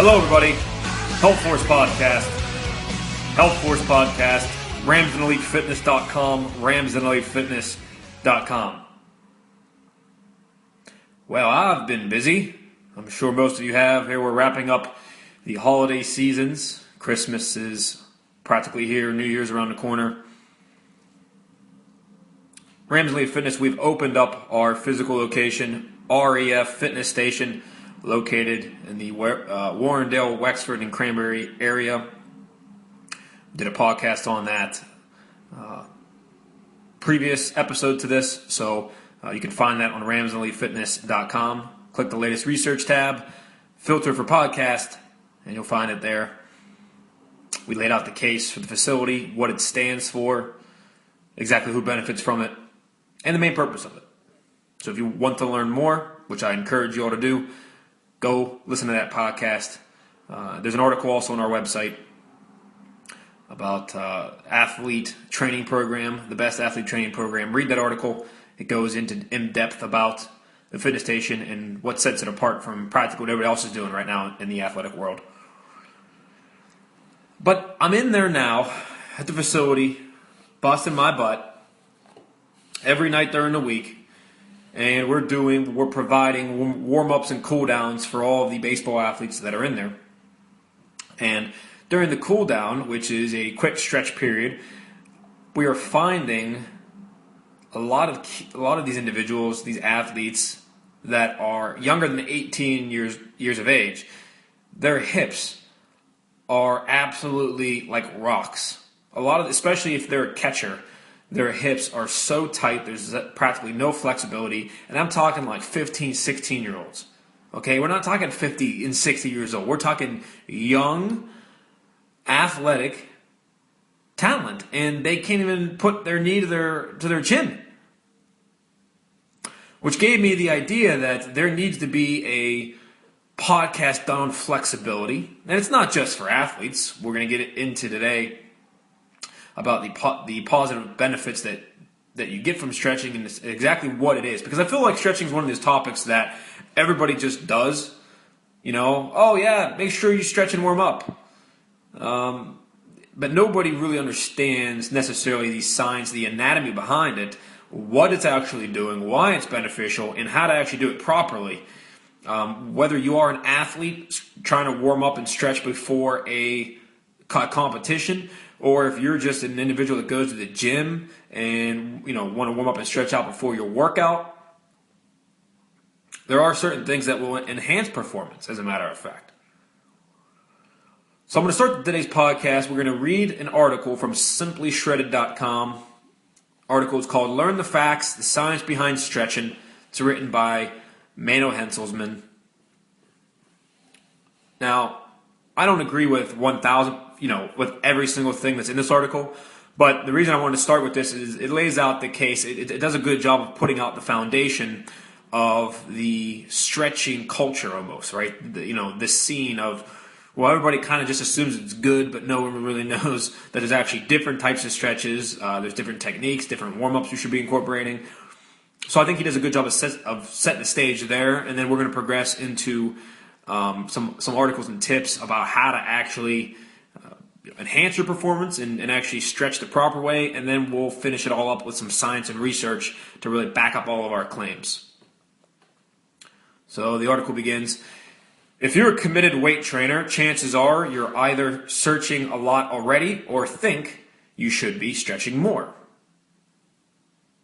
Hello, everybody. HealthForce Podcast. HealthForce Podcast. RamsandEliteFitness.com. RamsandEliteFitness.com. Well, I've been busy. I'm sure most of you have. Here we're wrapping up the holiday seasons. Christmas is practically here. New Year's around the corner. Rams and Elite Fitness, we've opened up our physical location, REF Fitness Station, located in the Warrendale, Wexford, and Cranberry area. Did a podcast on that previous episode to this, so you can find that on RamsandEliteFitness.com. Click the latest research tab, filter for podcast, and you'll find it there. We laid out the case for the facility, what it stands for, exactly who benefits from it, and the main purpose of it. So if you want to learn more, which I encourage you all to do, go listen to that podcast. There's an article also on our website about athlete training program, the best athlete training program. Read that article. It goes into in-depth about the fitness station and what sets it apart from practically what everybody else is doing right now in the athletic world. But I'm in there now at the facility, busting my butt every night during the week. And we're providing warm-ups and cool-downs for all of the baseball athletes that are in there. And during the cool-down, which is a quick stretch period, we are finding a lot of these individuals, these athletes that are younger than 18 years of age, their hips are absolutely like rocks. Especially if they're a catcher, their hips are so tight, there's practically no flexibility. And I'm talking like 15, 16-year-olds. Okay, we're not talking 50 and 60 years old. We're talking young, athletic talent. And they can't even put their knee to their chin. Which gave me the idea that there needs to be a podcast done on flexibility. And it's not just for athletes. We're going to get into today about the positive benefits that you get from stretching and exactly what it is. Because I feel like stretching is one of those topics that everybody just does. You know, oh yeah, make sure you stretch and warm up. But nobody really understands necessarily the science, the anatomy behind it, what it's actually doing, why it's beneficial, and how to actually do it properly. Whether you are an athlete trying to warm up and stretch before a competition, or if you're just an individual that goes to the gym and want to warm up and stretch out before your workout, there are certain things that will enhance performance, as a matter of fact. So I'm going to start today's podcast. We're going to read an article from simplyshredded.com. Article is called Learn the Facts, the Science Behind Stretching. It's written by Mano Henselsman. Now, I don't agree with 1,000, with every single thing that's in this article. But the reason I wanted to start with this is it lays out the case. It does a good job of putting out the foundation of the stretching culture almost, right? This scene of, well, everybody kind of just assumes it's good, but no one really knows that there's actually different types of stretches. There's different techniques, different warm-ups you should be incorporating. So I think he does a good job of setting the stage there, and then we're going to progress into some articles and tips about how to actually enhance your performance and actually stretch the proper way, and then we'll finish it all up with some science and research to really back up all of our claims. So the article begins, if you're a committed weight trainer, chances are you're either stretching a lot already or think you should be stretching more.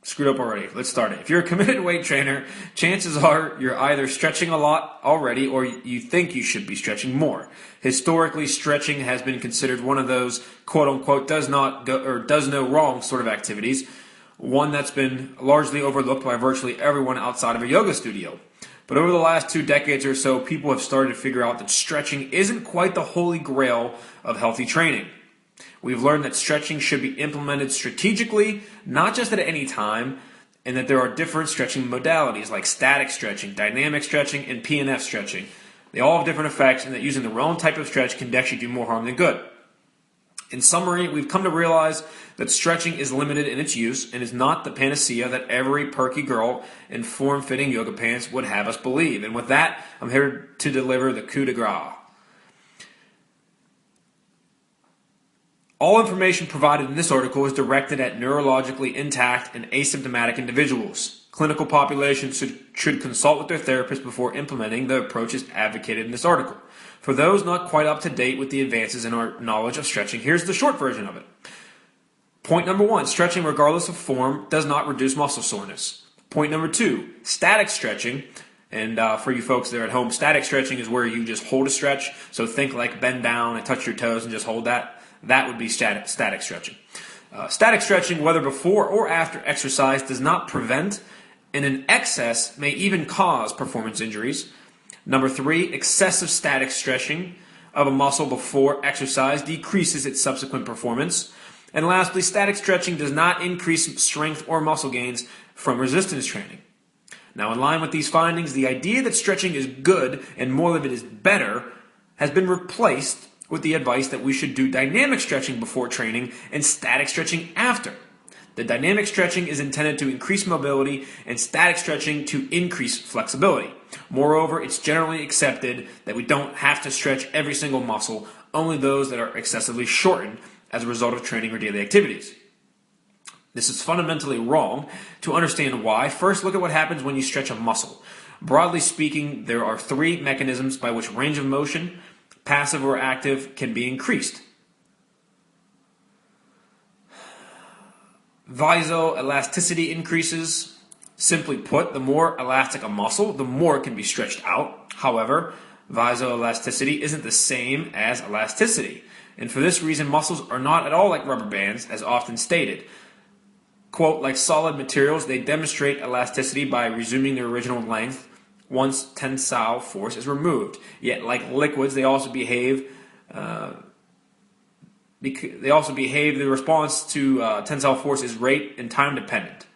Screwed up already. Let's start it. If you're a committed weight trainer, chances are you're either stretching a lot already or you think you should be stretching more. Historically, stretching has been considered one of those quote-unquote does no wrong sort of activities, one that's been largely overlooked by virtually everyone outside of a yoga studio. But over the last 2 decades or so, people have started to figure out that stretching isn't quite the holy grail of healthy training. We've learned that stretching should be implemented strategically, not just at any time, and that there are different stretching modalities like static stretching, dynamic stretching, and PNF stretching. They all have different effects, and that using the wrong type of stretch can actually do more harm than good. In summary, we've come to realize that stretching is limited in its use and is not the panacea that every perky girl in form-fitting yoga pants would have us believe. And with that, I'm here to deliver the coup de grace. All information provided in this article is directed at neurologically intact and asymptomatic individuals. Clinical populations should consult with their therapist before implementing the approaches advocated in this article. For those not quite up to date with the advances in our knowledge of stretching, here's the short version of it. Point number 1, stretching regardless of form does not reduce muscle soreness. Point number 2, static stretching, and for you folks there at home, static stretching is where you just hold a stretch. So think like bend down and touch your toes and just hold that. That would be static stretching. Static stretching, whether before or after exercise, does not prevent, and in excess may even cause performance injuries. Number 3, excessive static stretching of a muscle before exercise decreases its subsequent performance. And lastly, static stretching does not increase strength or muscle gains from resistance training. Now, in line with these findings, the idea that stretching is good and more of it is better has been replaced with the advice that we should do dynamic stretching before training and static stretching after. The dynamic stretching is intended to increase mobility and static stretching to increase flexibility. Moreover, it's generally accepted that we don't have to stretch every single muscle, only those that are excessively shortened as a result of training or daily activities. This is fundamentally wrong. To understand why, first look at what happens when you stretch a muscle. Broadly speaking, there are 3 mechanisms by which range of motion, passive or active, can be increased. Vasoelasticity increases. Simply put, the more elastic a muscle, the more it can be stretched out. However, vasoelasticity isn't the same as elasticity. And for this reason, muscles are not at all like rubber bands, as often stated. Quote, like solid materials, they demonstrate elasticity by resuming their original length once tensile force is removed. Yet, like liquids, they also behave. The response to tensile force is rate and time dependent.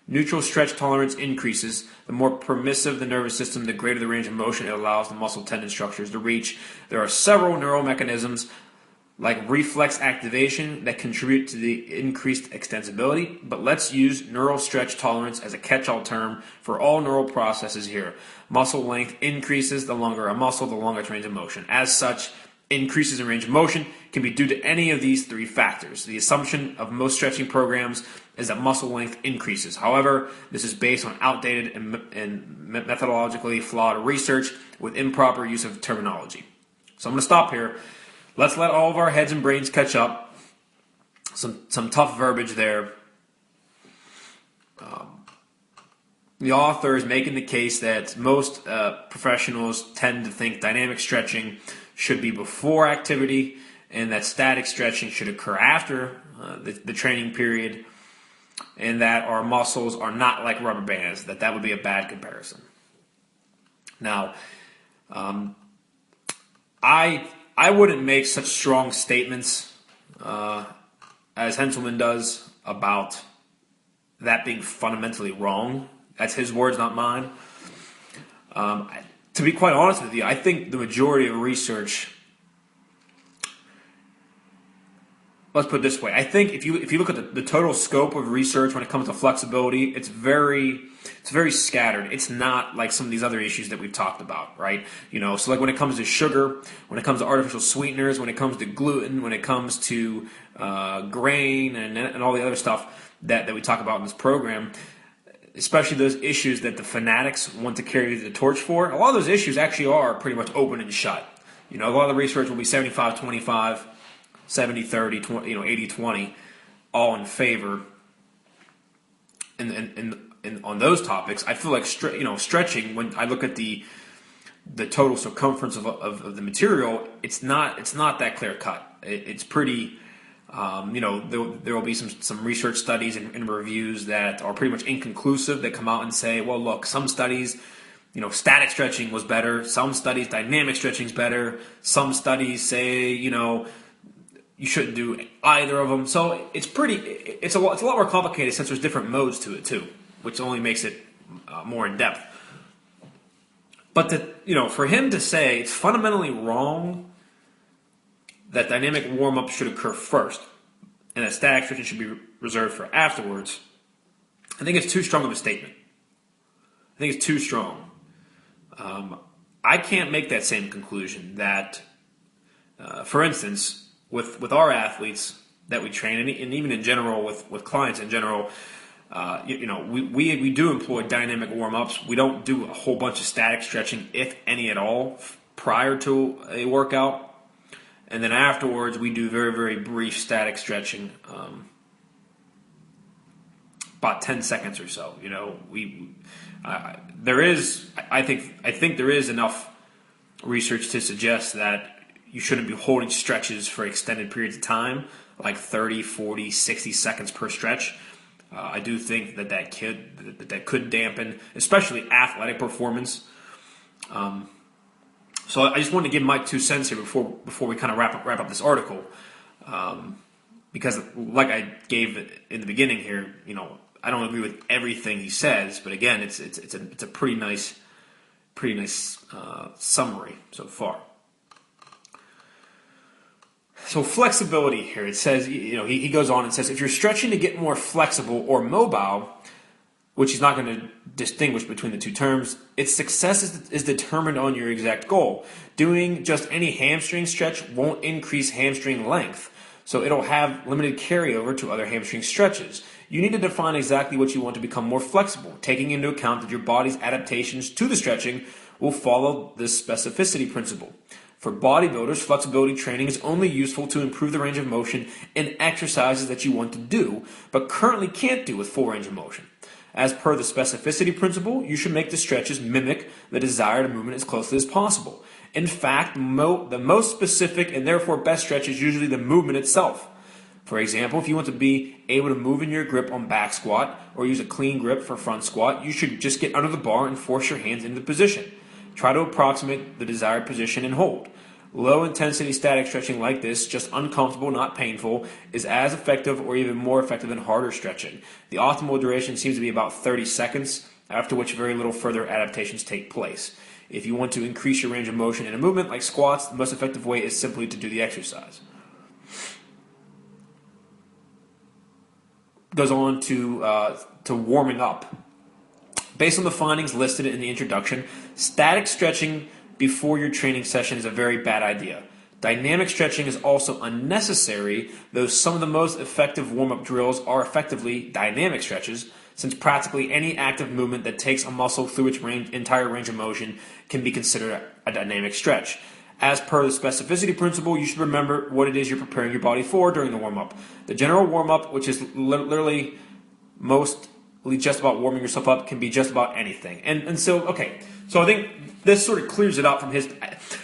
Neutral stretch tolerance increases. The more permissive the nervous system, the greater the range of motion it allows the muscle tendon structures to reach. There are several neural mechanisms like reflex activation that contribute to the increased extensibility, but let's use neural stretch tolerance as a catch-all term for all neural processes here. Muscle length increases the longer a muscle, the longer its range of motion. As such, increases in range of motion can be due to any of these 3 factors. The assumption of most stretching programs is that muscle length increases. However, this is based on outdated and methodologically flawed research with improper use of terminology. So I'm going to stop here. Let's let all of our heads and brains catch up. Some tough verbiage there. The author is making the case that most professionals tend to think dynamic stretching should be before activity and that static stretching should occur after the training period, and that our muscles are not like rubber bands, that would be a bad comparison. Now, I wouldn't make such strong statements as Henselman does about that being fundamentally wrong. That's his words, not mine. To be quite honest with you, I think the majority of research, let's put it this way, I think if you look at the total scope of research when it comes to flexibility, it's very scattered. It's not like some of these other issues that we've talked about, right? So like when it comes to sugar, when it comes to artificial sweeteners, when it comes to gluten, when it comes to grain and all the other stuff that we talk about in this program, especially those issues that the fanatics want to carry the torch for, a lot of those issues actually are pretty much open and shut. A lot of the research will be 75-25, 70-30, 80-20, all in favor. And on those topics, I feel like stretching. When I look at the total circumference of the material, it's not that clear cut. It's pretty. There will be some research studies and reviews that are pretty much inconclusive that come out and say, well, look, some studies, static stretching was better. Some studies, dynamic stretching is better. Some studies say, you shouldn't do either of them. So it's a lot more complicated since there's different modes to it too, which only makes it more in depth. But for him to say it's fundamentally wrong that dynamic warm-up should occur first and that static stretching should be reserved for afterwards, I think it's too strong of a statement. I think it's too strong. I can't make that same conclusion that, for instance, with our athletes that we train, and even in general with clients in general, we do employ dynamic warm-ups. We don't do a whole bunch of static stretching, if any at all, prior to a workout. And then afterwards, we do very, very brief static stretching, about 10 seconds or so. I think there is enough research to suggest that you shouldn't be holding stretches for extended periods of time, like 30, 40, 60 seconds per stretch. I do think that could dampen, especially athletic performance. So I just wanted to give my 2 cents here before we kind of wrap up this article, because like I gave in the beginning here, I don't agree with everything he says, but again, it's a pretty nice summary so far. So flexibility here, it says, he goes on and says, if you're stretching to get more flexible or mobile, which he's not going to distinguish between the two terms, its success is determined on your exact goal. Doing just any hamstring stretch won't increase hamstring length, so it'll have limited carryover to other hamstring stretches. You need to define exactly what you want to become more flexible, taking into account that your body's adaptations to the stretching will follow this specificity principle. For bodybuilders, flexibility training is only useful to improve the range of motion in exercises that you want to do, but currently can't do with full range of motion. As per the specificity principle, you should make the stretches mimic the desired movement as closely as possible. In fact, the most specific and therefore best stretch is usually the movement itself. For example, if you want to be able to move in your grip on back squat or use a clean grip for front squat, you should just get under the bar and force your hands into position. Try to approximate the desired position and hold. Low intensity static stretching like this, just uncomfortable, not painful, is as effective or even more effective than harder stretching. The optimal duration seems to be about 30 seconds, after which very little further adaptations take place. If you want to increase your range of motion in a movement like squats, the most effective way is simply to do the exercise. Goes on to warming up. Based on the findings listed in the introduction, static stretching before your training session is a very bad idea. Dynamic stretching is also unnecessary, though some of the most effective warm-up drills are effectively dynamic stretches, since practically any active movement that takes a muscle through its entire range of motion can be considered a dynamic stretch. As per the specificity principle, you should remember what it is you're preparing your body for during the warm-up. The general warm-up, which is literally mostly just about warming yourself up, can be just about anything. And so I think this sort of clears it up from his.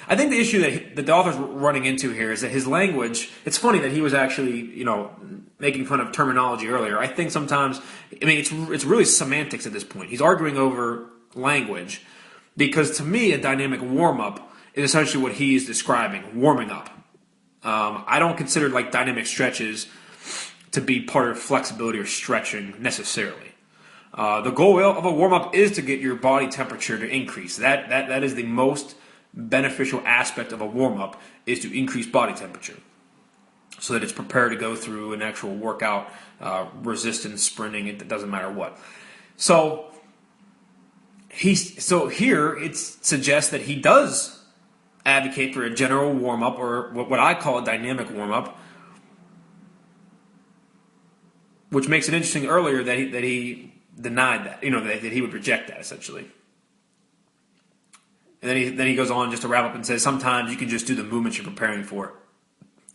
I think the issue that the author's running into here is that his language. It's funny that he was actually making fun of terminology earlier. I think sometimes, it's really semantics at this point. He's arguing over language because to me a dynamic warm up is essentially what he is describing, warming up. I don't consider like dynamic stretches to be part of flexibility or stretching necessarily. The goal of a warm-up is to get your body temperature to increase. That is the most beneficial aspect of a warm-up, is to increase body temperature so that it's prepared to go through an actual workout, resistance, sprinting, it doesn't matter what. So here it suggests that he does advocate for a general warm-up, or what I call a dynamic warm-up, which makes it interesting earlier that he denied that, that he would reject that essentially. And then he goes on just to wrap up and says sometimes you can just do the movements you're preparing for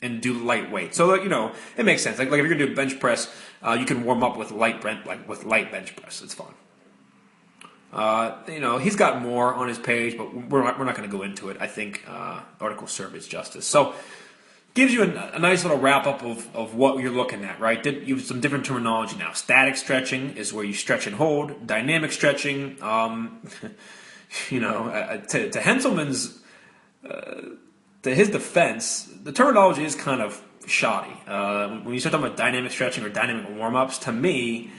and do lightweight. So it makes sense. Like if you're gonna do a bench press, you can warm up with light bench press. It's fine. He's got more on his page, but we're not going to go into it. I think article served its justice. So gives you a nice little wrap up of what you're looking at, right? You have some different terminology now. Static stretching is where you stretch and hold. Dynamic stretching, to Henselman's, to his defense, the terminology is kind of shoddy. When you start talking about dynamic stretching or dynamic warm-ups, to me,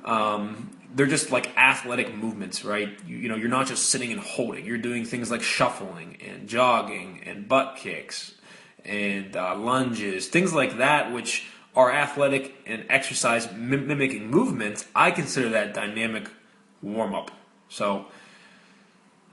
they're just like athletic movements, right? You're not just sitting and holding. You're doing things like shuffling and jogging and butt kicks and lunges, things like that, which are athletic and exercise mimicking movements. I consider that dynamic warm-up. So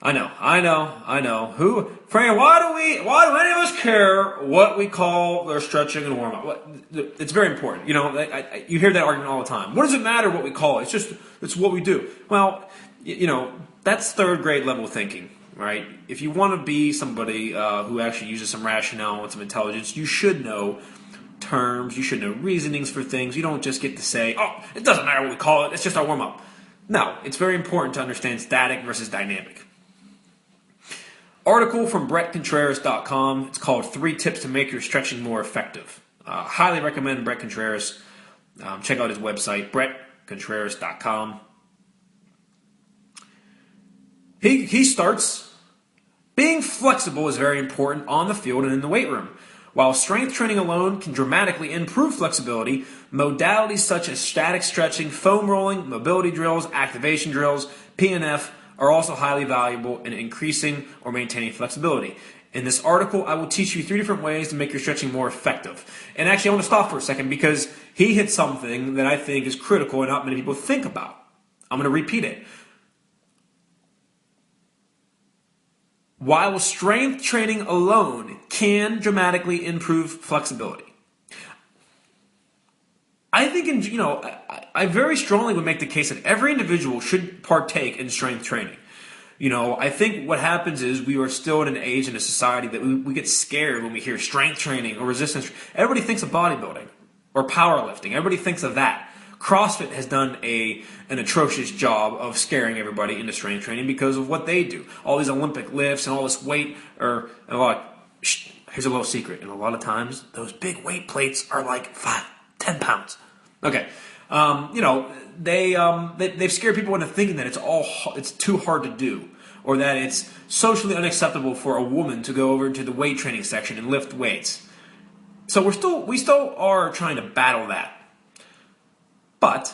I know. Fran, why do any of us care what we call their stretching and warm up? It's very important. You know, you hear that argument all the time. What does it matter what we call it? It's what we do. Well, you know, that's third grade level thinking, right? If you want to be somebody who actually uses some rationale and some intelligence, you should know terms. You should know reasonings for things. You don't just get to say, oh, it doesn't matter what we call it. It's just our warm up. No, it's very important to understand static versus dynamic. Article from BrettContreras.com. It's called 3 Tips to Make Your Stretching More Effective. Highly recommend Brett Contreras. Check out his website, BrettContreras.com. He starts, being flexible is very important on the field and in the weight room. While strength training alone can dramatically improve flexibility, modalities such as static stretching, foam rolling, mobility drills, activation drills, PNF, are also highly valuable in increasing or maintaining flexibility. In this article, I will teach you 3 different ways to make your stretching more effective. And actually, I want to stop for a second because he hit something that I think is critical and not many people think about. I'm going to repeat it. While strength training alone can dramatically improve flexibility, I think, I very strongly would make the case that every individual should partake in strength training. You know, I think what happens is we are still in an age in a society that we get scared when we hear strength training or resistance. Everybody thinks of bodybuilding or powerlifting. Everybody thinks of that. CrossFit has done an atrocious job of scaring everybody into strength training because of what they do. All these Olympic lifts and all this weight here's a little secret. And a lot of times, those big weight plates are like 10 pounds. Okay. They've scared people into thinking that it's too hard to do, or that it's socially unacceptable for a woman to go over into the weight training section and lift weights. So we still are trying to battle that. But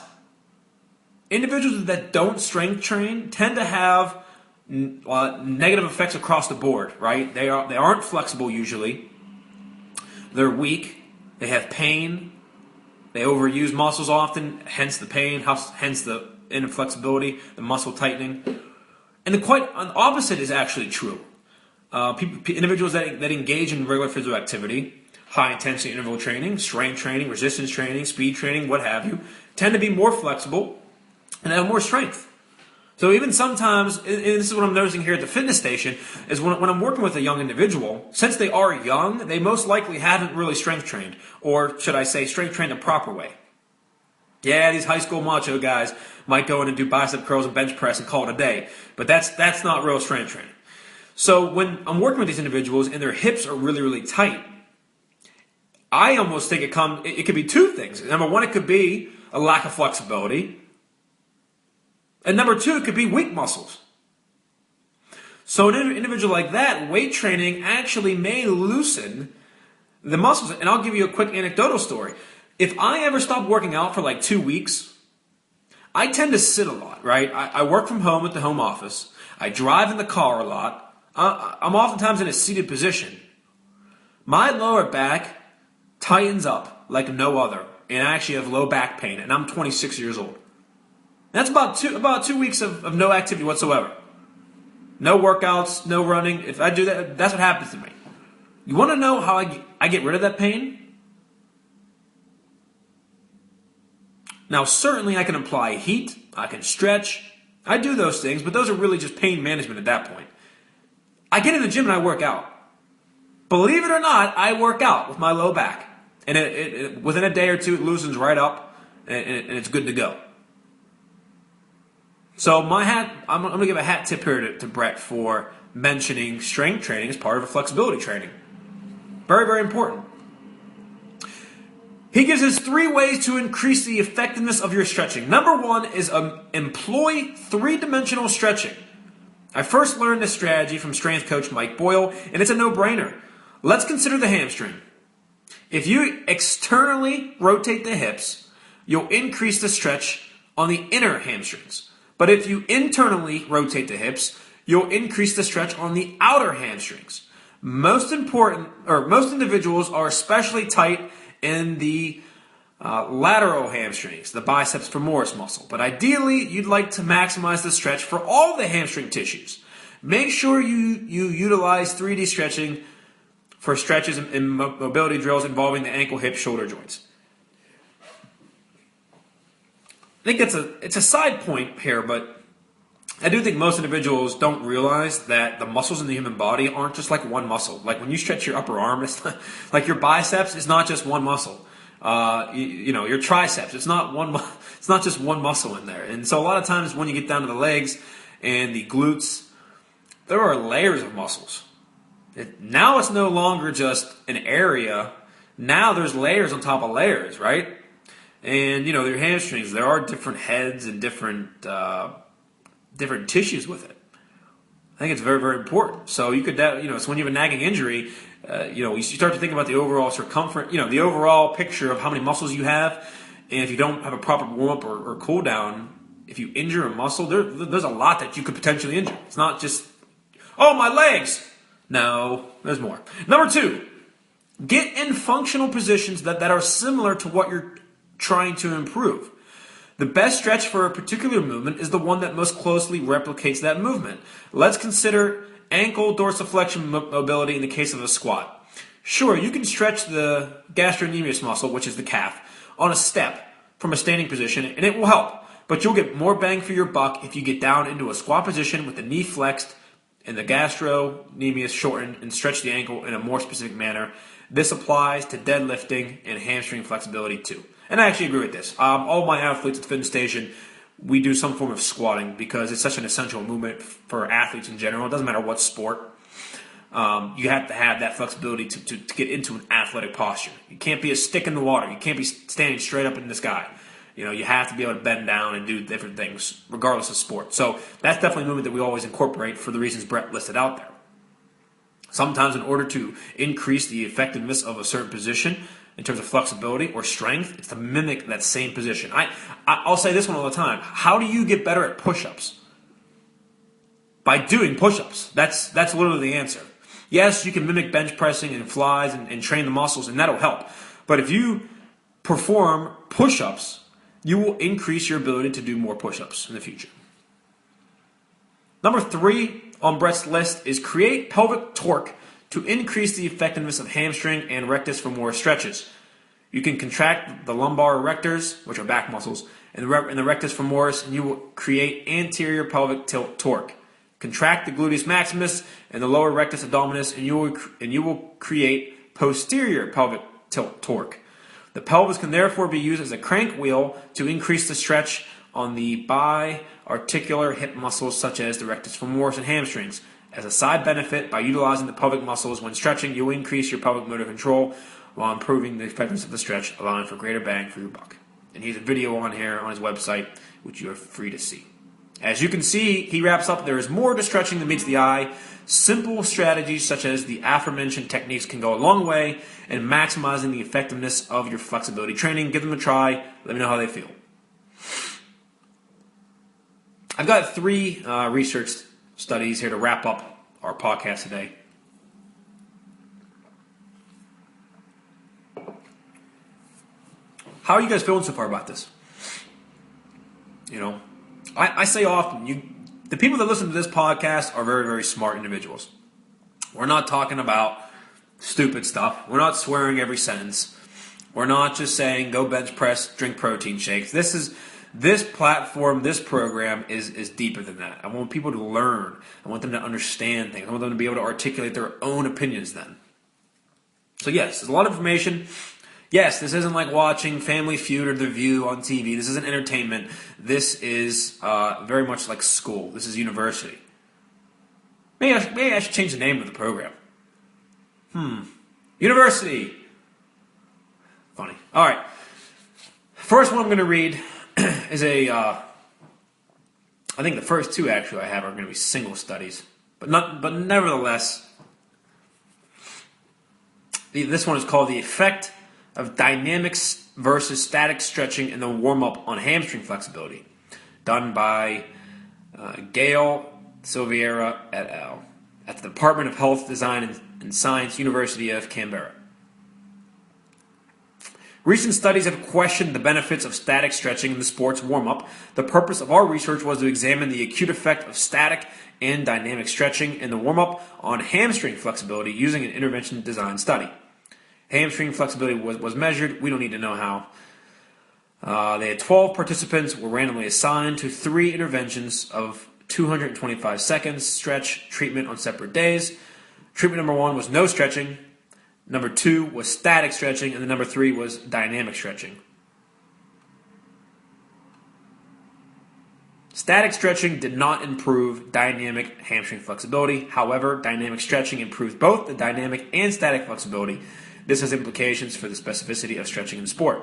individuals that don't strength train tend to have negative effects across the board, right? They aren't flexible usually. They're weak. They have pain. They overuse muscles often, hence the pain, hence the inflexibility, the muscle tightening. And the opposite is actually true. Individuals that engage in regular physical activity, high-intensity interval training, strength training, resistance training, speed training, what have you, tend to be more flexible and have more strength. So even sometimes, and this is what I'm noticing here at the fitness station, is when I'm working with a young individual, since they are young, they most likely haven't really strength trained, or should I say strength trained the proper way. Yeah, these high school macho guys might go in and do bicep curls and bench press and call it a day, but that's not real strength training. So when I'm working with these individuals and their hips are really, really tight, I almost think it could be 2 things. Number 1, it could be a lack of flexibility. And number 2, it could be weak muscles. So an individual like that, weight training actually may loosen the muscles. And I'll give you a quick anecdotal story. If I ever stop working out for like 2 weeks, I tend to sit a lot, right? I work from home at the home office. I drive in the car a lot. I'm oftentimes in a seated position. My lower back tightens up like no other. And I actually have low back pain. And I'm 26 years old. That's about 2 weeks of no activity whatsoever. No workouts, no running. If I do that, that's what happens to me. You want to know how I get rid of that pain? Now, certainly I can apply heat. I can stretch. I do those things, but those are really just pain management at that point. I get in the gym and I work out. Believe it or not, I work out with my low back. And it within a day or 2, it loosens right up, and it's good to go. So I'm going to give a hat tip here to Brett for mentioning strength training as part of a flexibility training. Very, very important. He gives us 3 ways to increase the effectiveness of your stretching. Number 1 is employ 3-dimensional stretching. I first learned this strategy from strength coach Mike Boyle, and it's a no-brainer. Let's consider the hamstring. If you externally rotate the hips, you'll increase the stretch on the inner hamstrings. But if you internally rotate the hips, you'll increase the stretch on the outer hamstrings. Most individuals are especially tight in the lateral hamstrings, the biceps femoris muscle. But ideally, you'd like to maximize the stretch for all the hamstring tissues. Make sure you utilize 3D stretching for stretches and mobility drills involving the ankle, hip, shoulder joints. I think it's a side point here, but I do think most individuals don't realize that the muscles in the human body aren't just like one muscle. Like when you stretch your upper arm, it's not, like your biceps is not just one muscle. Your triceps, it's not just one muscle in there. And so a lot of times when you get down to the legs and the glutes, there are layers of muscles. Now it's no longer just an area. Now there's layers on top of layers, right? And your hamstrings, there are different heads and different tissues with it. I think it's very, very important. So you could, so when you have a nagging injury, you start to think about the overall circumference, the overall picture of how many muscles you have. And if you don't have a proper warm up or cool down, if you injure a muscle, there's a lot that you could potentially injure. It's not just, oh, my legs. No, there's more. Number 2, get in functional positions that are similar to what you're trying to improve. The best stretch for a particular movement is the one that most closely replicates that movement. Let's consider ankle dorsiflexion mobility in the case of a squat. Sure, you can stretch the gastrocnemius muscle, which is the calf, on a step from a standing position, and it will help. But you'll get more bang for your buck if you get down into a squat position with the knee flexed and the gastrocnemius shortened and stretch the ankle in a more specific manner. This applies to deadlifting and hamstring flexibility too. And I actually agree with this. All my athletes at the fitness station, we do some form of squatting because it's such an essential movement for athletes in general. It doesn't matter what sport. You have to have that flexibility to get into an athletic posture. You can't be a stick in the water. You can't be standing straight up in the sky. You have to be able to bend down and do different things regardless of sport. So that's definitely a movement that we always incorporate for the reasons Brett listed out there. Sometimes in order to increase the effectiveness of a certain position in terms of flexibility or strength, it's to mimic that same position. I'll say this one all the time. How do you get better at push-ups? By doing push-ups. That's literally the answer. Yes, you can mimic bench pressing and flies and train the muscles, and that'll help. But if you perform push-ups, you will increase your ability to do more push-ups in the future. Number 3 on Brett's list is create pelvic torque to increase the effectiveness of hamstring and rectus femoris stretches. You can contract the lumbar erectors, which are back muscles, and the rectus femoris, and you will create anterior pelvic tilt torque. Contract the gluteus maximus and the lower rectus abdominis, and you will create posterior pelvic tilt torque. The pelvis can therefore be used as a crank wheel to increase the stretch on the bi-articular hip muscles such as the rectus femoris and hamstrings. As a side benefit, by utilizing the pelvic muscles when stretching, you'll increase your pelvic motor control while improving the effectiveness of the stretch, allowing for greater bang for your buck. And he has a video on here on his website, which you are free to see. As you can see, he wraps up, there is more to stretching than meets the eye. Simple strategies such as the aforementioned techniques can go a long way in maximizing the effectiveness of your flexibility training. Give them a try. Let me know how they feel. I've got 3 research studies here to wrap up our podcast today. How are you guys feeling so far about this? I say often, the people that listen to this podcast are very, very smart individuals. We're not talking about stupid stuff. We're not swearing every sentence. We're not just saying go bench press, drink protein shakes. This platform, this program is deeper than that. I want people to learn. I want them to understand things. I want them to be able to articulate their own opinions then. So yes, there's a lot of information. Yes, this isn't like watching Family Feud or The View on TV. This isn't entertainment. This is very much like school. This is university. Maybe I should change the name of the program. University. Funny. All right. First one I'm going to read is I think the first 2 actually I have are going to be single studies. But nevertheless, this one is called The Effect of Dynamics versus Static Stretching in the Warm-Up on Hamstring Flexibility, done by Gail Silveira et al. At the Department of Health, Design and Science, University of Canberra. Recent studies have questioned the benefits of static stretching in the sports warm-up. The purpose of our research was to examine the acute effect of static and dynamic stretching in the warm-up on hamstring flexibility using an intervention design study. Hamstring flexibility was measured. We don't need to know how. They had 12 participants were randomly assigned to 3 interventions of 225 seconds stretch treatment on separate days. Treatment number 1 was no stretching. Number 2 was static stretching, and then number 3 was dynamic stretching. Static stretching did not improve dynamic hamstring flexibility. However, dynamic stretching improves both the dynamic and static flexibility. This has implications for the specificity of stretching in sport.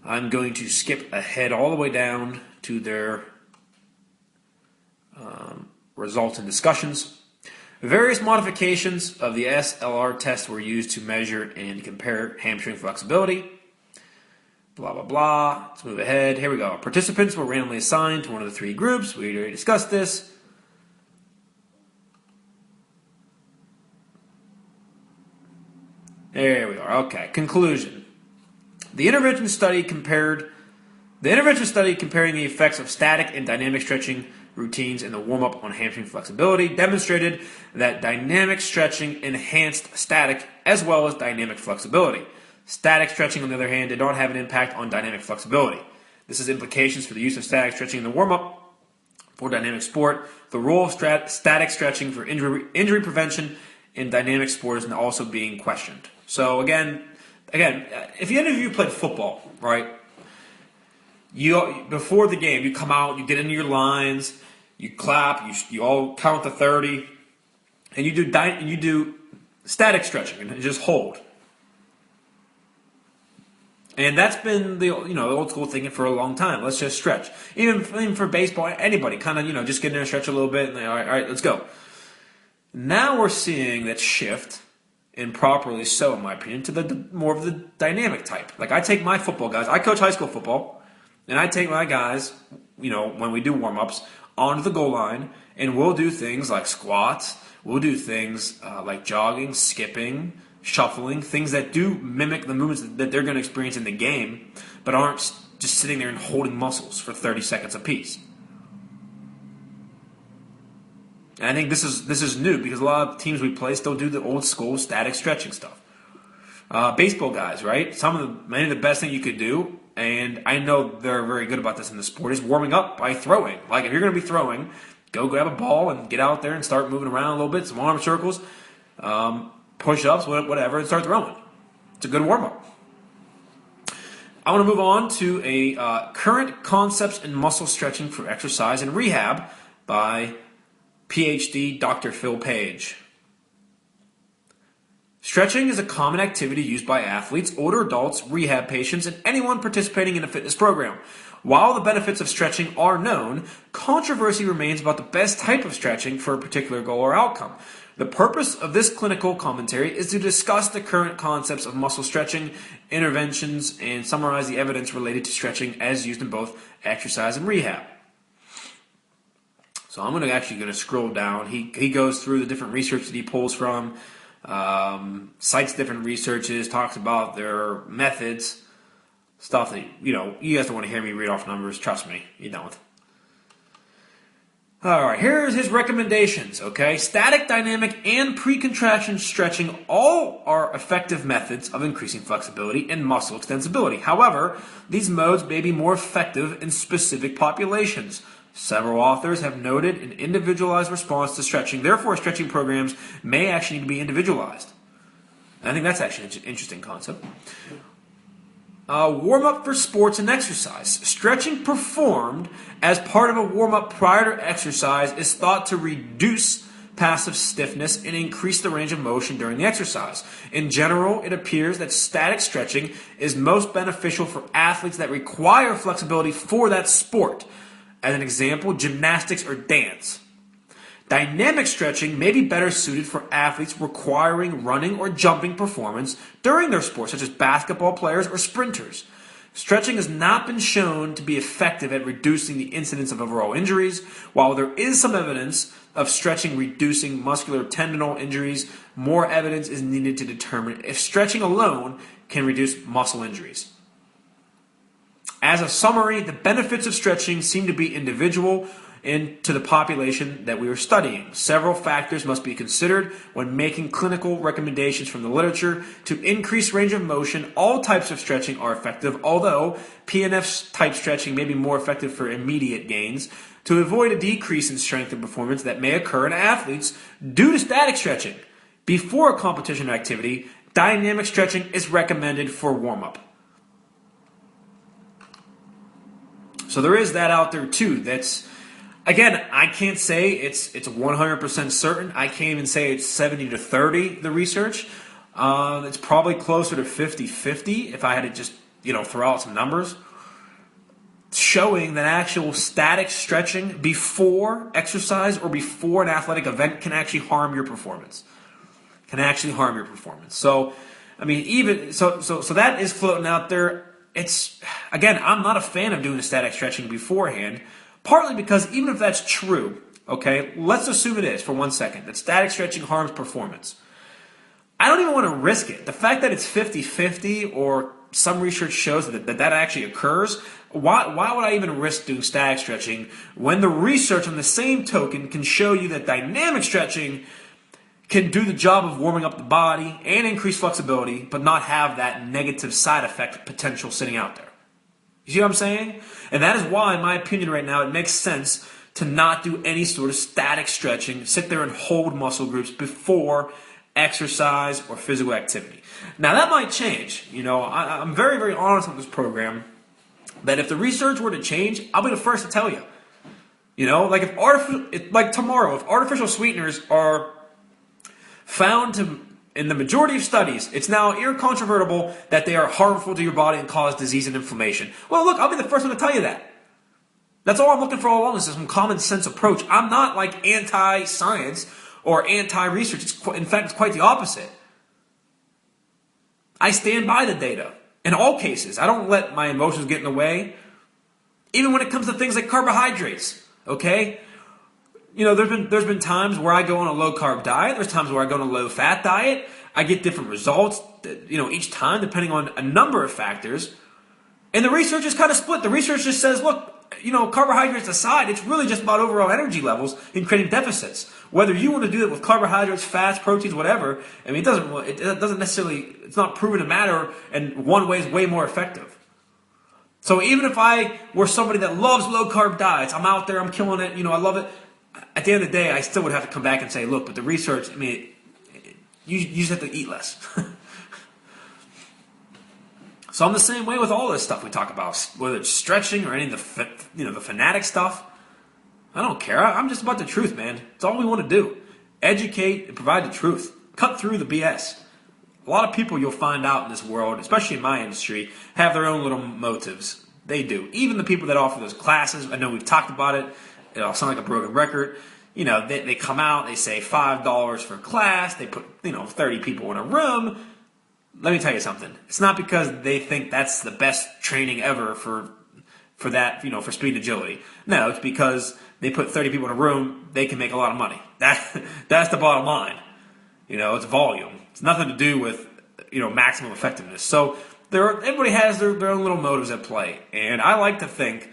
I'm going to skip ahead all the way down to their results and discussions. Various modifications of the SLR test were used to measure and compare hamstring flexibility. Blah, blah, blah. Let's move ahead. Here we go. Participants were randomly assigned to one of the 3 groups. We already discussed this. There we are. Okay. Conclusion. The intervention study comparing the effects of static and dynamic stretching routines in the warm-up on hamstring flexibility demonstrated that dynamic stretching enhanced static as well as dynamic flexibility. Static stretching, on the other hand, did not have an impact on dynamic flexibility. This has implications for the use of static stretching in the warm-up for dynamic sport. The role of static stretching for injury prevention in dynamic sport is also being questioned. So again, if any of you played football, right? Before the game, you come out, you get into your lines, you clap, you all count to 30, and you do static stretching and just hold. And that's been the old school thinking for a long time. Let's just stretch. Even for baseball, anybody kind of just get in there and stretch a little bit, and all right, let's go. Now we're seeing that shift, and properly so, in my opinion, to the more of the dynamic type. Like I take my football guys. I coach high school football. And I take my guys, when we do warm-ups, onto the goal line, and we'll do things like squats, we'll do things like jogging, skipping, shuffling, things that do mimic the movements that they're going to experience in the game, but aren't just sitting there and holding muscles for 30 seconds apiece. And I think this is new because a lot of teams we play still do the old school static stretching stuff. Baseball guys, right? Many of the best thing you could do, and I know they're very good about this in the sport, is warming up by throwing. Like if you're going to be throwing, go grab a ball and get out there and start moving around a little bit, some arm circles, push-ups, whatever, and start throwing. It's a good warm-up. I want to move on to a current concepts in muscle stretching for exercise and rehab by PhD Dr. Phil Page. Stretching is a common activity used by athletes, older adults, rehab patients, and anyone participating in a fitness program. While the benefits of stretching are known, controversy remains about the best type of stretching for a particular goal or outcome. The purpose of this clinical commentary is to discuss the current concepts of muscle stretching, interventions, and summarize the evidence related to stretching as used in both exercise and rehab. So I'm going to scroll down. He goes through the different research that he pulls from, cites different researches, talks about their methods, stuff that, you guys don't want to hear me read off numbers. Trust me, you don't. All right, here's his recommendations, okay? Static, dynamic, and pre-contraction stretching all are effective methods of increasing flexibility and muscle extensibility. However, these modes may be more effective in specific populations. Several authors have noted an individualized response to stretching. Therefore, stretching programs may actually need to be individualized. I think that's actually an interesting concept. Warm-up for sports and exercise. Stretching performed as part of a warm-up prior to exercise is thought to reduce passive stiffness and increase the range of motion during the exercise. In general, it appears that static stretching is most beneficial for athletes that require flexibility for that sport. As an example, gymnastics or dance. Dynamic stretching may be better suited for athletes requiring running or jumping performance during their sport, such as basketball players or sprinters. Stretching has not been shown to be effective at reducing the incidence of overall injuries. While there is some evidence of stretching reducing muscular tendinal injuries, more evidence is needed to determine if stretching alone can reduce muscle injuries. As a summary, the benefits of stretching seem to be individual to the population that we are studying. Several factors must be considered when making clinical recommendations from the literature. To increase range of motion, all types of stretching are effective, although PNF type stretching may be more effective for immediate gains. To avoid a decrease in strength and performance that may occur in athletes due to static stretching before a competition activity, dynamic stretching is recommended for warm-up. So there is that out there too. That's, again, I can't say it's 100% certain. I can't even say it's 70-30, the research. It's probably closer to 50-50 if I had to just, throw out some numbers. Showing that actual static stretching before exercise or before an athletic event can actually harm your performance. So, I mean, even so that is floating out there. It's, again, I'm not a fan of doing the static stretching beforehand, partly because even if that's true, okay, let's assume it is for 1 second, that static stretching harms performance. I don't even want to risk it. The fact that it's 50-50 or some research shows that actually occurs, why would I even risk doing static stretching when the research on the same token can show you that dynamic stretching can do the job of warming up the body and increase flexibility, but not have that negative side effect potential sitting out there. You see what I'm saying? And that is why, in my opinion right now, it makes sense to not do any sort of static stretching, sit there and hold muscle groups before exercise or physical activity. Now, that might change. I'm very, very honest on this program that if the research were to change, I'll be the first to tell you. Like tomorrow, if artificial sweeteners are found to, in the majority of studies, it's now incontrovertible that they are harmful to your body and cause disease and inflammation. Well, look, I'll be the first one to tell you that. That's all I'm looking for all along is some common sense approach. I'm not like anti-science or anti-research. In fact, it's quite the opposite. I stand by the data. In all cases, I don't let my emotions get in the way. Even when it comes to things like carbohydrates, okay? There's been times where I go on a low-carb diet. There's times where I go on a low-fat diet. I get different results, each time depending on a number of factors. And the research is kind of split. The research just says, look, carbohydrates aside, it's really just about overall energy levels and creating deficits. Whether you want to do it with carbohydrates, fats, proteins, whatever, I mean, it doesn't necessarily, it's not proven to matter, and one way is way more effective. So even if I were somebody that loves low-carb diets, I'm out there, I'm killing it, I love it, at the end of the day, I still would have to come back and say, look, but the research, I mean, you just have to eat less. So I'm the same way with all this stuff we talk about, whether it's stretching or any of the fanatic stuff. I don't care. I'm just about the truth, man. It's all we want to do. Educate and provide the truth. Cut through the BS. A lot of people you'll find out in this world, especially in my industry, have their own little motives. They do. Even the people that offer those classes, I know we've talked about it. It'll sound like a broken record. They come out, they say $5 for class. They put, 30 people in a room. Let me tell you something. It's not because they think that's the best training ever for that, for speed and agility. No, it's because they put 30 people in a room, they can make a lot of money. That's the bottom line. It's volume. It's nothing to do with, maximum effectiveness. So everybody has their own little motives at play. And I like to think,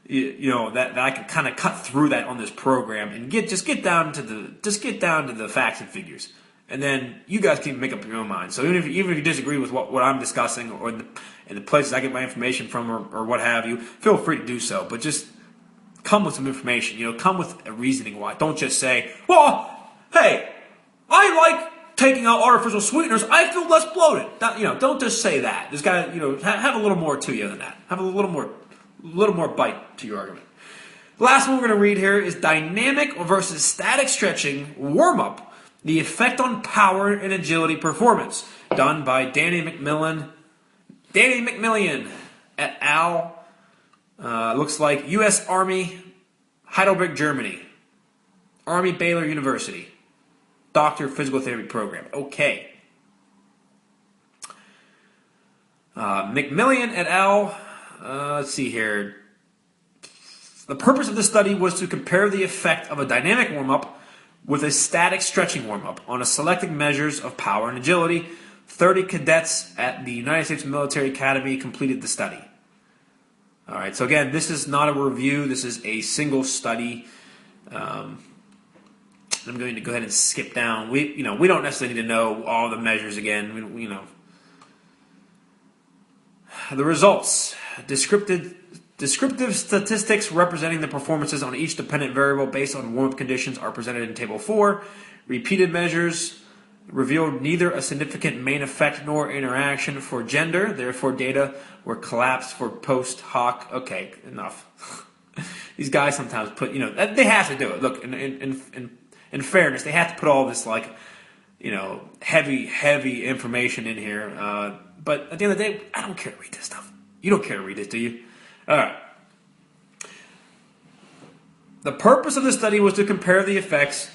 that I can kind of cut through that on this program and get down to the facts and figures. And then you guys can make up your own mind. So even if you disagree with what I'm discussing or in the places I get my information from or what have you, feel free to do so. But just come with some information. Come with a reasoning why. Don't just say, well, hey, I like taking out artificial sweeteners. I feel less bloated. Don't just say that. There's got to have a little more to you than that. Have a little more bite to your argument. The last one we're going to read here is dynamic versus static stretching warm-up. The effect on power and agility performance, done by Danny McMillan et al. Looks like U.S. Army, Heidelberg, Germany. Army Baylor University. Doctor of Physical Therapy Program. Okay. McMillan et al. let's see here. The purpose of the study was to compare the effect of a dynamic warm-up with a static stretching warm-up on a selected measures of power and agility. 30 cadets at the United States Military Academy completed the study. All right, so again, this is not a review. This is a single study. I'm going to go ahead and skip down. We don't necessarily need to know all the measures again. The results. Descriptive statistics representing the performances on each dependent variable based on warm-up conditions are presented in Table 4. Repeated measures revealed neither a significant main effect nor interaction for gender. Therefore, data were collapsed for post hoc. Okay, enough. These guys sometimes put, they have to do it. Look, in fairness, they have to put all this heavy information in here. But at the end of the day, I don't care to read this stuff. You don't care to read this, do you? All right. The purpose of the study was to compare the effects.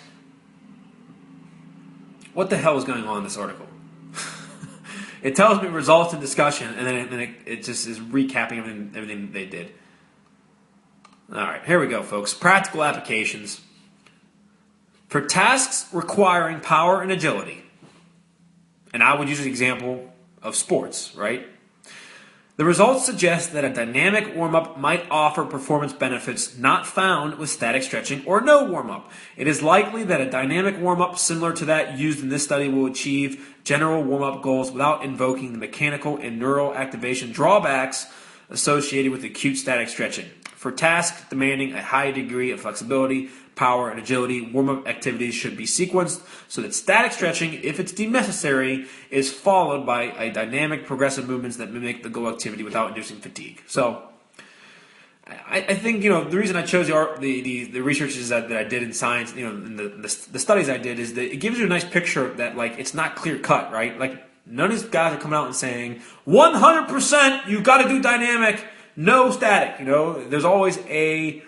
What the hell is going on in this article? It tells me results and discussion, and then it just is recapping everything they did. All right, here we go, folks. Practical applications. For tasks requiring power and agility, and I would use an example of sports, right? The results suggest that a dynamic warm-up might offer performance benefits not found with static stretching or no warm-up. It is likely that a dynamic warm-up similar to that used in this study will achieve general warm-up goals without invoking the mechanical and neural activation drawbacks associated with acute static stretching. For tasks demanding a high degree of flexibility, power, and agility, warm-up activities should be sequenced so that static stretching, if it's deemed necessary, is followed by a dynamic progressive movements that mimic the goal activity without inducing fatigue. So, I think the reason I chose the researches that I did in science, the studies I did, is that it gives you a nice picture that it's not clear cut, right? None of these guys are coming out and saying 100% you've got to do dynamic, no static. There's always a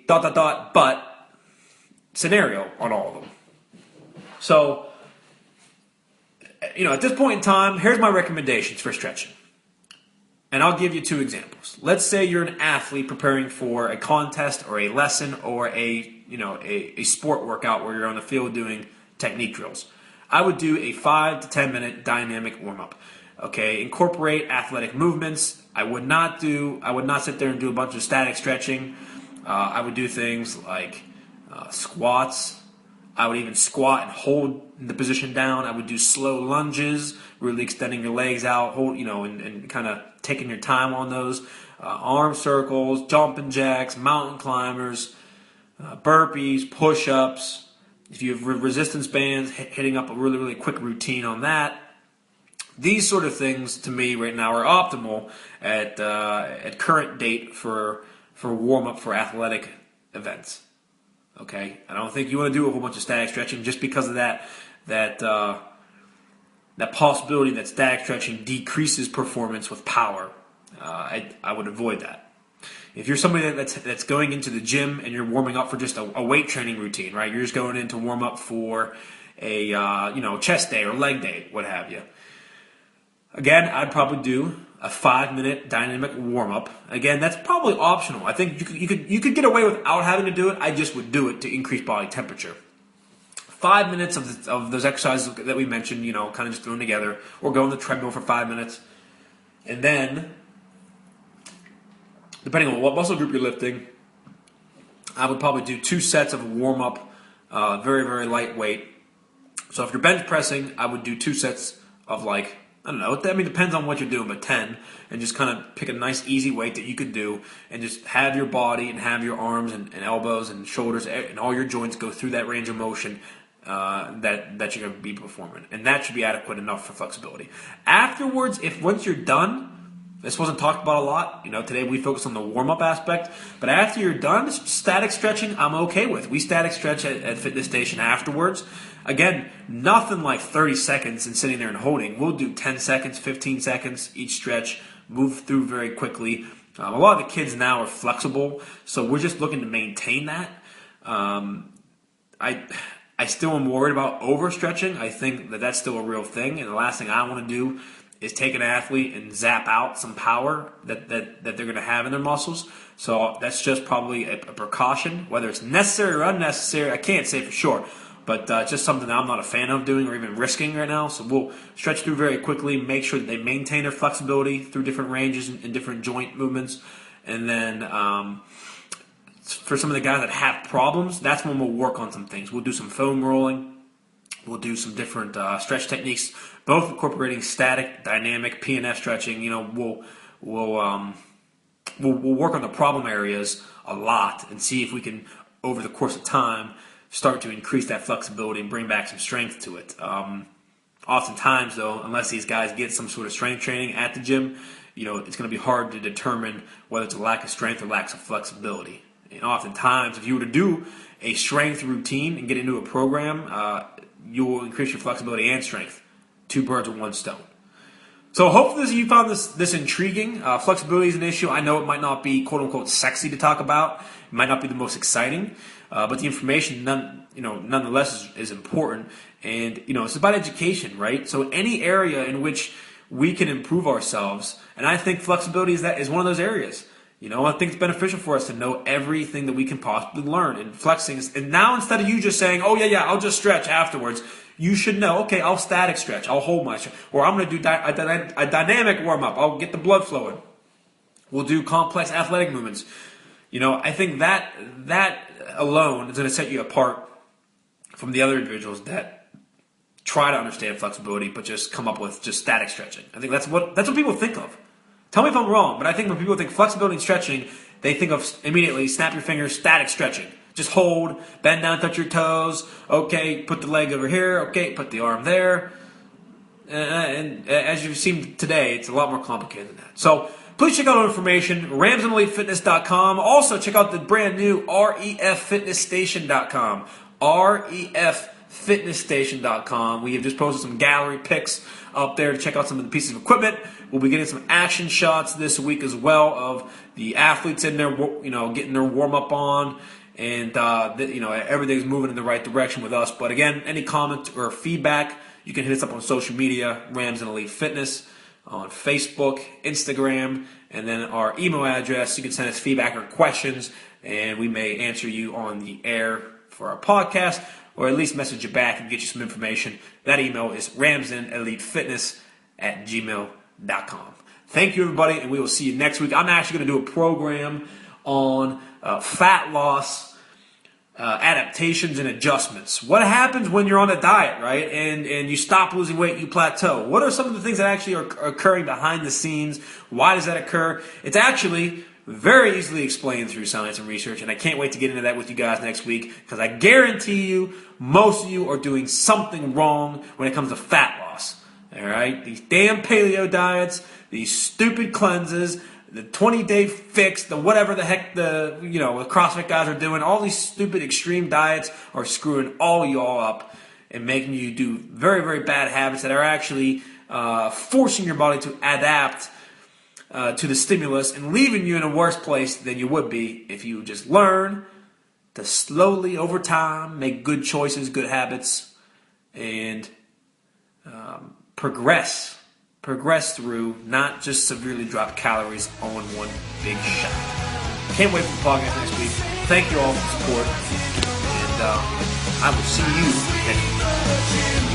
but scenario on all of them. So, at this point in time, here's my recommendations for stretching. And I'll give you two examples. Let's say you're an athlete preparing for a contest or a lesson or a sport workout where you're on the field doing technique drills. I would do a 5 to 10 minute dynamic warm-up. Okay, incorporate athletic movements. I would not sit there and do a bunch of static stretching. I would do things like squats. I would even squat and hold the position down. I would do slow lunges, really extending your legs out, and kind of taking your time on those. Arm circles, jumping jacks, mountain climbers, burpees, push-ups. If you have resistance bands, hitting up a really, really quick routine on that. These sort of things, to me, right now are optimal at current date for warm-up for athletic events. Okay, I don't think you want to do a whole bunch of static stretching just because of that possibility that static stretching decreases performance with power. I would avoid that. If you're somebody that's going into the gym and you're warming up for just a weight training routine, right? You're just going in to warm up for a chest day or leg day, what have you. Again, I'd probably do a 5-minute dynamic warm-up. Again, that's probably optional. I think you could get away without having to do it. I just would do it to increase body temperature. 5 minutes of those exercises that we mentioned, kind of just thrown together, or go on the treadmill for 5 minutes. And then, depending on what muscle group you're lifting, I would probably do 2 sets of warm-up, very, very lightweight. So if you're bench pressing, I would do 2 sets of I don't know. I mean, it depends on what you're doing, but 10, and just kind of pick a nice, easy weight that you could do, and just have your body and have your arms and elbows and shoulders and all your joints go through that range of motion that you're going to be performing, and that should be adequate enough for flexibility. Afterwards, once you're done, this wasn't talked about a lot. Today we focus on the warm-up aspect, but after you're done, static stretching I'm okay with. We static stretch at Fitness Station afterwards. Again, nothing like 30 seconds and sitting there and holding. We'll do 10 seconds, 15 seconds each stretch, move through very quickly. A lot of the kids now are flexible, so we're just looking to maintain that. I still am worried about overstretching. I think that's still a real thing, and the last thing I want to do is take an athlete and zap out some power that they're going to have in their muscles. So that's just probably a precaution. Whether it's necessary or unnecessary, I can't say for sure. But just something that I'm not a fan of doing or even risking right now. So we'll stretch through very quickly, make sure that they maintain their flexibility through different ranges and different joint movements. And then for some of the guys that have problems, that's when we'll work on some things. We'll do some foam rolling. We'll do some different stretch techniques, both incorporating static, dynamic, PNF stretching. We'll work on the problem areas a lot and see if we can, over the course of time, start to increase that flexibility and bring back some strength to it. Oftentimes, though, unless these guys get some sort of strength training at the gym, it's going to be hard to determine whether it's a lack of strength or lack of flexibility. And oftentimes, if you were to do a strength routine and get into a program, you will increase your flexibility and strength. 2 birds with 1 stone. So hopefully you found this intriguing. Flexibility is an issue. I know it might not be quote-unquote sexy to talk about. It might not be the most exciting. But the information, nonetheless, is important. And, it's about education, right? So any area in which we can improve ourselves, and I think flexibility is one of those areas. I think it's beneficial for us to know everything that we can possibly learn. And flexing and now instead of you just saying, oh, yeah, I'll just stretch afterwards, you should know, okay, I'll static stretch. I'll hold my stretch. Or I'm going to do a dynamic warm-up. I'll get the blood flowing. We'll do complex athletic movements. I think that alone is going to set you apart from the other individuals that try to understand flexibility but just come up with just static stretching. I think that's what people think of. Tell me if I'm wrong, but I think when people think flexibility and stretching, they think of immediately snap your fingers, static stretching. Just hold, bend down, touch your toes. Okay, put the leg over here. Okay, put the arm there. And as you've seen today, it's a lot more complicated than that. So please check out our information, ramsandelitefitness.com. Also, check out the brand new REFFitnessStation.com. REFFitnessStation.com. We have just posted some gallery pics up there to check out some of the pieces of equipment. We'll be getting some action shots this week as well of the athletes in there, getting their warm-up on. And, everything's moving in the right direction with us. But again, any comment or feedback, you can hit us up on social media, Rams and Elite Fitness, on Facebook, Instagram, and then our email address. You can send us feedback or questions, and we may answer you on the air for our podcast, or at least message you back and get you some information. That email is ramsandelitefitness@gmail.com. Thank you, everybody, and we will see you next week. I'm actually going to do a program on fat loss, adaptations and adjustments. What happens when you're on a diet, right? And you stop losing weight, you plateau. What are some of the things that actually are occurring behind the scenes? Why does that occur? It's actually very easily explained through science and research, and I can't wait to get into that with you guys next week, because I guarantee you, most of you are doing something wrong when it comes to fat loss. All right? These damn paleo diets, these stupid cleanses, the 20-day fix, the whatever the heck the CrossFit guys are doing, all these stupid extreme diets are screwing all y'all up and making you do very, very bad habits that are actually forcing your body to adapt to the stimulus and leaving you in a worse place than you would be if you just learn to slowly, over time, make good choices, good habits, and progress through, not just severely drop calories on one big shot. Can't wait for the podcast next week. Thank you all for the support, and I will see you next week.